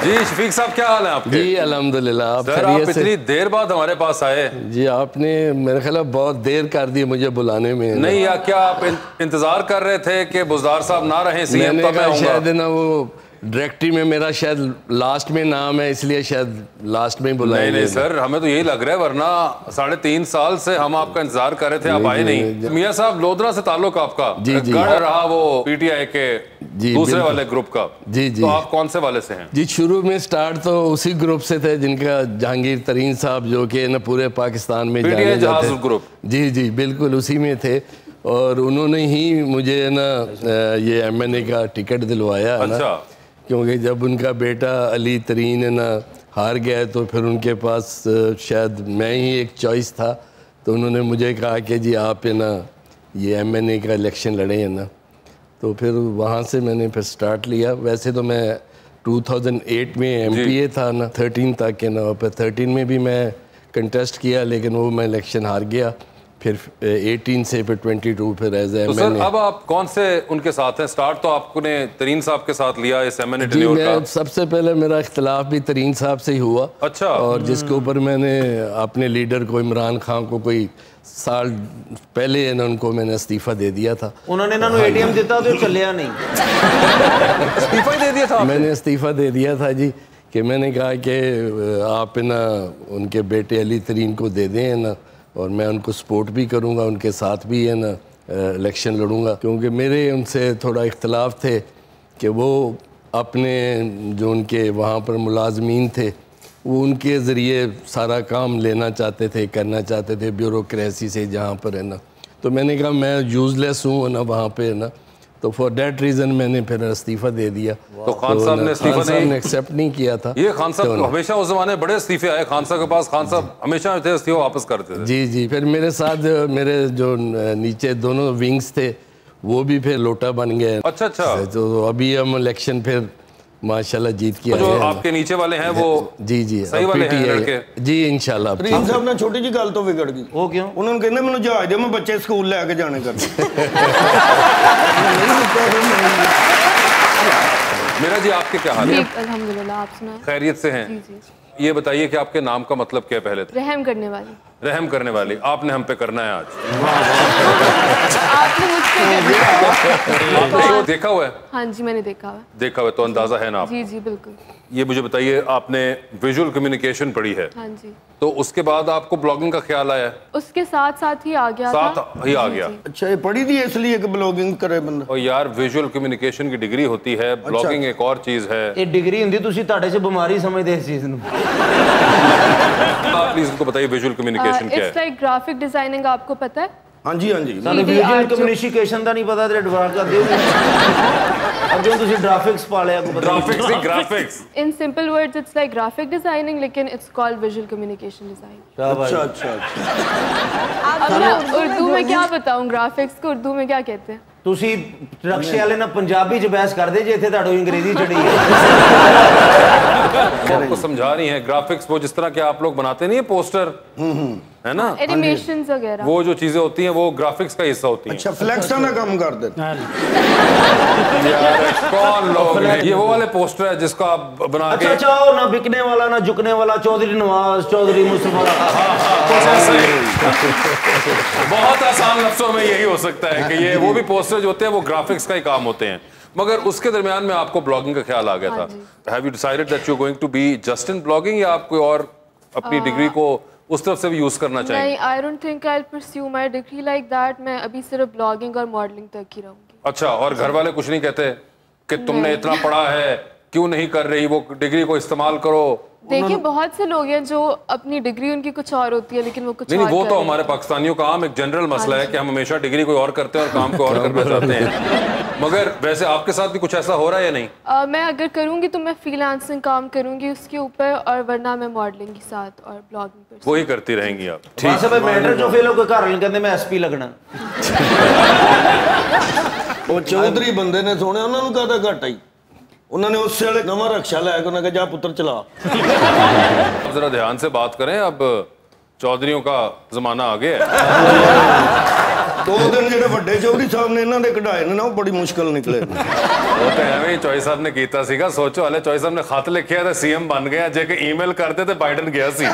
जी शफीक साहब, क्या हाल है आपके? जी अल्हम्दुलिल्लाह। आप सर, आप इतनी देर बाद हमारे पास आए। जी आपने मेरे ख्याल बहुत देर कर दी मुझे बुलाने में। नहीं, या क्या आप इंतजार कर रहे थे कि बुज़दार साहब ना रहें सीएम तो मैं आऊंगा? शायद ना वो डायरेक्टरी में मेरा शायद लास्ट में नाम है, इसलिए शायद लास्ट में बुलाया। नहीं सर, हमें तो यही लग रहा है, वरना 3.5 साल से हम आपका इंतजार कर रहे थे, आप आए नहीं। मियां साहब, लोधरा से ताल्लुक आपका गढ़ रहा, वो पीटीआई के दूसरे वाले ग्रुप का। जी जी। तो आप कौन से वाले से हैं? जी शुरू में स्टार्ट तो उसी ग्रुप से थे जिनका जहांगीर तरीन साहब, जो कि न पूरे पाकिस्तान में जाने जाते ग्रुप। जी जी बिल्कुल उसी में थे, और उन्होंने ही मुझे ना ये MNA का टिकट दिलवाया। अच्छा। क्योंकि जब उनका बेटा अली तरीन है ना हार गया, तो फिर उनके पास शायद मैं ही एक चॉइस था, तो उन्होंने मुझे कहा कि जी आप है ना ये MNA का इलेक्शन लड़े हैं ना। तो फिर वहाँ से मैंने फिर स्टार्ट लिया। वैसे तो मैं 2008 में MPA था ना 13 तक है ना, और फिर 13 में भी मैं कंटेस्ट किया, लेकिन वो मैं इलेक्शन हार गया। फिर 18 से फिर 22 फिर एज ए MNA। सर, अब आप कौन से उनके साथ हैं? स्टार्ट तो आपने तरीन साहब के साथ लिया इस MNA टेन्योर का। सबसे पहले मेरा इख्तिलाफ भी तरीन साहब से ही हुआ। अच्छा। और जिसके ऊपर मैंने अपने लीडर को इमरान खान को कोई साल पहले है ना उनको मैंने इस्तीफा दे दिया था। उन्होंने ना ATM देता तो चलिया नहीं। इस्तीफा ही दे दिया था? मैंने इस्तीफा दे दिया था जी, कि मैंने कहा कि आप ना उनके बेटे अली तरीन को दे दें ना, और मैं उनको सपोर्ट भी करूंगा, उनके साथ भी है ना इलेक्शन लड़ूंगा। क्योंकि मेरे उनसे थोड़ा इख्तलाफ थे कि वो अपने जो उनके वहाँ पर मुलाजमीन थे वो उनके ज़रिए सारा काम लेना चाहते थे, करना चाहते थे ब्यूरोक्रेसी से जहाँ पर है ना। तो मैंने कहा मैं यूज़लेस हूँ ना वहाँ पे है ना, तो फॉर दैट रीज़न मैंने फिर इस्तीफ़ा दे दिया। तो खान साहब ने इस्तीफा नहीं एक्सेप्ट नहीं किया था। ये खान साहब हमेशा उस ज़माने बड़े इस्तीफे आए खान साहब के पास, खान साहब हमेशा थे इस्तीफा वापस करते थे। जी जी। फिर मेरे साथ मेरे जो नीचे दोनों विंग्स थे वो भी फिर लोटा बन गए। अच्छा अच्छा। तो अभी हम इलेक्शन फिर माशाल्लाह जीत के जो आपके नीचे वाले हैं वो जी जी सही वाले हैं लड़के जी इंशाल्लाह। तरीन साहब ने छोटी जी गल तो बिगड़ गई। वो क्यों? उन्होंने कहना मैंने जहाज दे, मैं बच्चे स्कूल लेके जाने कर। मेरा जी, आपके क्या हाल है? अल्हम्दुलिल्लाह, आप सुनाएं? खैरियत से हैं? जी जी। ये बताइए कि आपके नाम का मतलब क्या है पहले? रहम करने वाली। रहम करने वाली। आपने हम पे करना है आज। आपने मुझसे आपने देखा हुआ है? हाँ जी, मैंने देखा हुआ। देखा हुआ तो अंदाजा है ना आप? जी जी बिल्कुल। ये मुझे बताइए, आपने विजुअल कम्युनिकेशन पढ़ी है? हाँ जी। तो उसके बाद आपको ब्लॉगिंग का ख्याल आया? उसके साथ साथ ही आ गया साथ ही आ गया। अच्छा, ये पढ़ी थी इसलिए कि ब्लॉगिंग करे बंदा? और यार, विजुअल कम्युनिकेशन की डिग्री होती है, ब्लॉगिंग एक और चीज है। ये डिग्री हिंदी तुसी ताड़े से बीमारी समझदे इस चीज नु। आप प्लीज उनको बताइए विजुअल कम्युनिकेशन क्या है? इट्स लाइक ग्राफिक डिजाइनिंग, आपको पता है? हाँ जी हाँ जी। सानू विजुअल कम्युनिकेशन ਦਾ ਨਹੀਂ ਪਤਾ ਤੇ ਐਡਵਾਂਸ ਕਰ ਦਿਓ। ਅੱਗੇ ਤੁਸੀਂ ਗ੍ਰਾਫਿक्स ਪਾ ਲਿਆ ਕੋ ਪਤਾ। Graphics he graphics. In simple words, it's like graphic designing, लेकिन it's called visual communication design. अच्छा अच्छा अच्छा। अब मैं उर्दू में क्या बताऊं? ग्राफिक्स को उर्दू में क्या कहते हैं? ਤੁਸੀਂ ਰਕਸ਼ੇ ਵਾਲੇ ਨਾਲ ਪੰਜਾਬੀ ਚ ਬਹਿਸ ਕਰਦੇ ਜੇ ਇੱਥੇ ਤੁਹਾਡੀ ਅੰਗਰੇਜ਼ੀ ਚੜੀ ਹੈ। आपको समझा रही है ग्राफिक्स, वो जिस तरह के आप लोग बनाते नहीं है पोस्टर, है ना, एनिमेशंस वगैरह, वो जो चीजें होती हैं वो ग्राफिक्स का हिस्सा होती हैं। अच्छा, फ्लेक्स ना काम कर दे यार कौन लोग हैं? ये वो वाले पोस्टर है जिसको आप बना के। अच्छा अच्छा, ना बिकने वाला ना झुकने वाला, चौधरी नवाज चौधरी मुस्तफा। बहुत आसान लफ्जों में यही हो सकता है कि ये वो भी पोस्टर जो होते हैं वो ग्राफिक्स का ही काम होते हैं। मगर उसके दरमियान में आपको ब्लॉगिंग का ख्याल आ गया था। Have you decided that you are going to be just in blogging, या आप कोई और अपनी डिग्री को उस तरफ से भी यूज करना चाहिए? नहीं, I don't think I will pursue my degree like that. मैं अभी सिर्फ ब्लॉगिंग और मॉडलिंग तक ही रहूंगी। अच्छा, और घर वाले कुछ नहीं कहते कि तुमने इतना पढ़ा है क्यों नहीं कर रही, वो डिग्री को इस्तेमाल करो? देखिए, बहुत से लोग हैं जो अपनी डिग्री उनकी कुछ और होती है लेकिन वो कुछ नहीं, और वो कर तो रहे हमारे पाकिस्तानियों का आम एक जनरल मसला है कि हम हमेशा डिग्री कोई और करते हैं और काम को और करना चाहते हैं। मगर वैसे आपके साथ भी कुछ ऐसा हो रहा है या नहीं? मैं अगर करूंगी तो मैं फ्रीलांसिंग काम करूंगी उसके ऊपर, और वरना मैं मॉडलिंग के साथ और ब्लॉगिंग पर वही करती रहेंगी आप? ठीक है भाई, मैटर जो फेल हो के घर वाले कहते मैं एसपी लगना। वो चौधरी बंदे ने सोने उन्होंने कहा था घट आई, उन्होंने उससे वाले नवा रक्षा लाया, उन्होंने कहा जा पुत्र चला। अब जरा ध्यान से बात करें, अब चौधरियों का जमाना आ गया है। 2 दिन ਜਿਹੜੇ ਵੱਡੇ ਚੌਧਰੀ ਸਾਹਿਬ ਨੇ ਇਹਨਾਂ ਦੇ ਕਢਾਏ ਨੇ ਨਾ ਉਹ ਬੜੀ ਮੁਸ਼ਕਲ ਨਿਕਲੇ ਉਹ ਤਾਂ ਐਵੇਂ ਹੀ ਚੌਈ ਸਾਹਿਬ ਨੇ ਕੀਤਾ ਸੀਗਾ। ਸੋਚੋ ਹਲੇ ਚੌਈ ਸਾਹਿਬ ਨੇ ਖਤ ਲਿਖਿਆ ਤੇ ਸੀਐਮ ਬਣ ਗਿਆ, ਜੇ ਕਿ ਈਮੇਲ ਕਰਦੇ ਤੇ ਬਾਈਡਨ ਗਿਆ ਸੀ।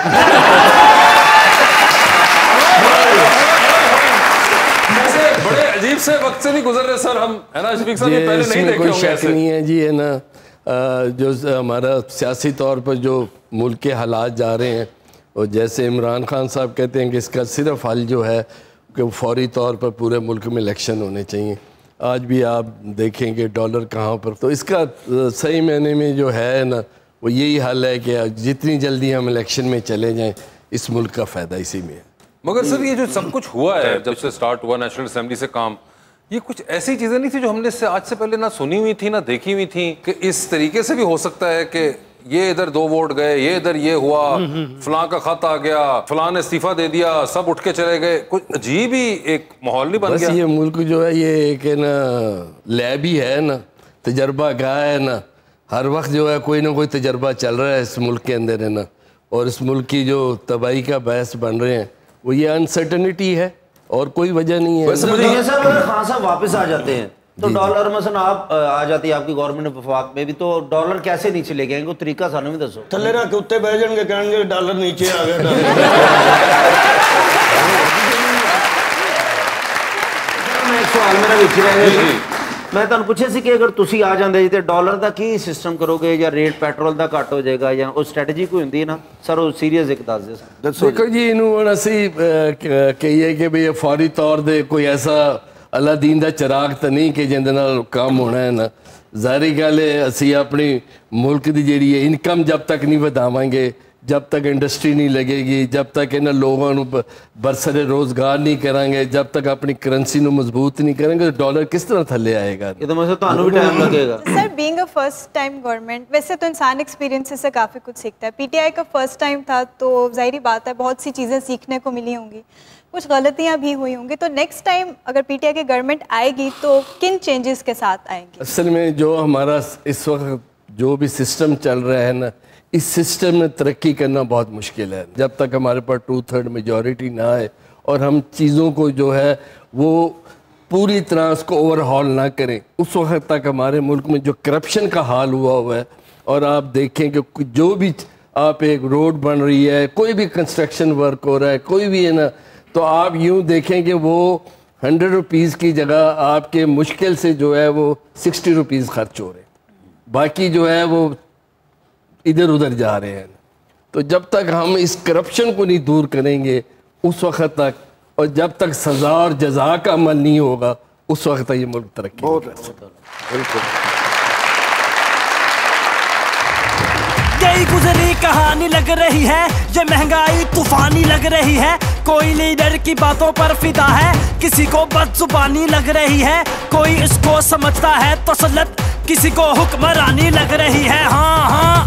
बड़े अजीब से वक्त से नहीं गुजर रहे सर हम, है ना शफीक साहब? ये पहले नहीं देखे कोई होंगे शक ऐसे। नहीं है जी, है ना। जो हमारा सियासी तौर पर जो मुल्क के हालात जा रहे हैं, और जैसे इमरान खान साहब कहते हैं कि इसका सिर्फ हल जो है कि फौरी तौर पर पूरे मुल्क में इलेक्शन होने चाहिए। आज भी आप देखेंगे डॉलर कहाँ पर, तो इसका सही मायने में जो है ना वो यही हल है कि जितनी जल्दी हम इलेक्शन में चले जाएँ, इस मुल्क का फ़ायदा इसी में है। मगर सर ये जो सब कुछ हुआ है जब से स्टार्ट हुआ नेशनल असेंबली से काम, ये कुछ ऐसी चीजें नहीं थी जो हमने इससे आज से पहले ना सुनी हुई थी ना देखी हुई थी, कि इस तरीके से भी हो सकता है कि ये इधर 2 वोट गए, ये इधर ये हुआ, फलां का खत आ गया, फलां ने इस्तीफा दे दिया, सब उठ के चले गए। कुछ अजीब ही एक माहौल नहीं बन गया? ये मुल्क जो है ये एक है ना लैब ही है ना, तजर्बा गाह है ना, हर वक्त जो है कोई ना कोई तजर्बा चल रहा है इस मुल्क के अंदर, है ना। और इस मुल्क की जो तबाही का बहस बन रहे हैं वो ये अनसर्टनिटी है और कोई वजह नहीं है। सर अगर खान साहब वापस आ जाते हैं तो डॉलर मसलन आप आ जाती है आपकी गवर्नमेंट वफाक में भी, तो डॉलर कैसे नीचे ले गए? तरीका सानू भी दसो। थल्ले रख के उत्ते बह जाएंगे, कहेंगे डॉलर नीचे आ गया। मैं एक सवाल मेरा विच रह गया, मैं तुहानू पूछा सी कि अगर तुसी आ जांदे जी ते डॉलर दा की सिस्टम करोगे, या रेट पेट्रोल दा घट हो जाएगा, या उस स्ट्रैटेजी कोई हुंदी है ना सर? वो सीरियस एक दस दे। देखो जी इनू असी कहिए कि भाई फौरी तौर दे कोई ऐसा अलादीन दा चिराग तो नहीं कि जिंदे नाल काम होना है ना। ज़ाहिर गल है असी अपनी मुल्क की जिहड़ी है इनकम जब तक नहीं वधावांगे, जब तक इंडस्ट्री नहीं लगेगी, जब तक इन्होंने लोगों को बरसरे रोज़गार नहीं करांगे, जब तक अपनी करेंसी को मजबूत नहीं करेंगे, तो डॉलर किस तरह थले आएगा? ये तो मतलब ਤੁਹਾਨੂੰ भी टाइम लगेगा। Sir being a first time government, वैसे तो इंसान एक्सपीरियंस से काफ़ी कुछ सीखता है। पीटीआई का फर्स्ट टाइम था तो जाहिर बात है बहुत सी चीज़ें सीखने को मिली होंगी, कुछ गलतियाँ भी हुई होंगी। तो नेक्स्ट टाइम अगर पीटीआई की गवर्नमेंट आएगी तो किन चेंजेस के साथ आएंगी? असल में जो हमारा इस वक्त जो भी सिस्टम चल रहा है ना, इस सिस्टम में तरक्की करना बहुत मुश्किल है जब तक हमारे पास 2/3 मेजॉरिटी ना आए और हम चीज़ों को जो है वो पूरी तरह उसको ओवरहॉल ना करें। उस वक्त तक हमारे मुल्क में जो करप्शन का हाल हुआ है, और आप देखें कि जो भी आप एक रोड बन रही है, कोई भी कंस्ट्रक्शन वर्क हो रहा है, कोई भी है ना, तो आप यूँ देखें कि वो 100 रुपीज़ की जगह आपके मुश्किल से जो है वो 60 रुपीज़ खर्च हो रहे हैं, बाकी जो है वो इधर उधर जा रहे हैं। तो जब तक हम इस करप्शन को नहीं दूर करेंगे उस वक्त तक, और जब तक सज़ा और जज़ा का अमल नहीं होगा उस वक्त तक ये मुल्क तरक्की नहीं कर सकता। बिल्कुल यही गुजरी कहानी लग रही है, ये महंगाई तूफानी लग रही है। कोई लीडर की बातों पर फिदा है, किसी को बदजुबानी लग रही है, कोई इसको समझता है तसल्लुत, किसी को हुक्मरानी लग रही है। हाँ हाँ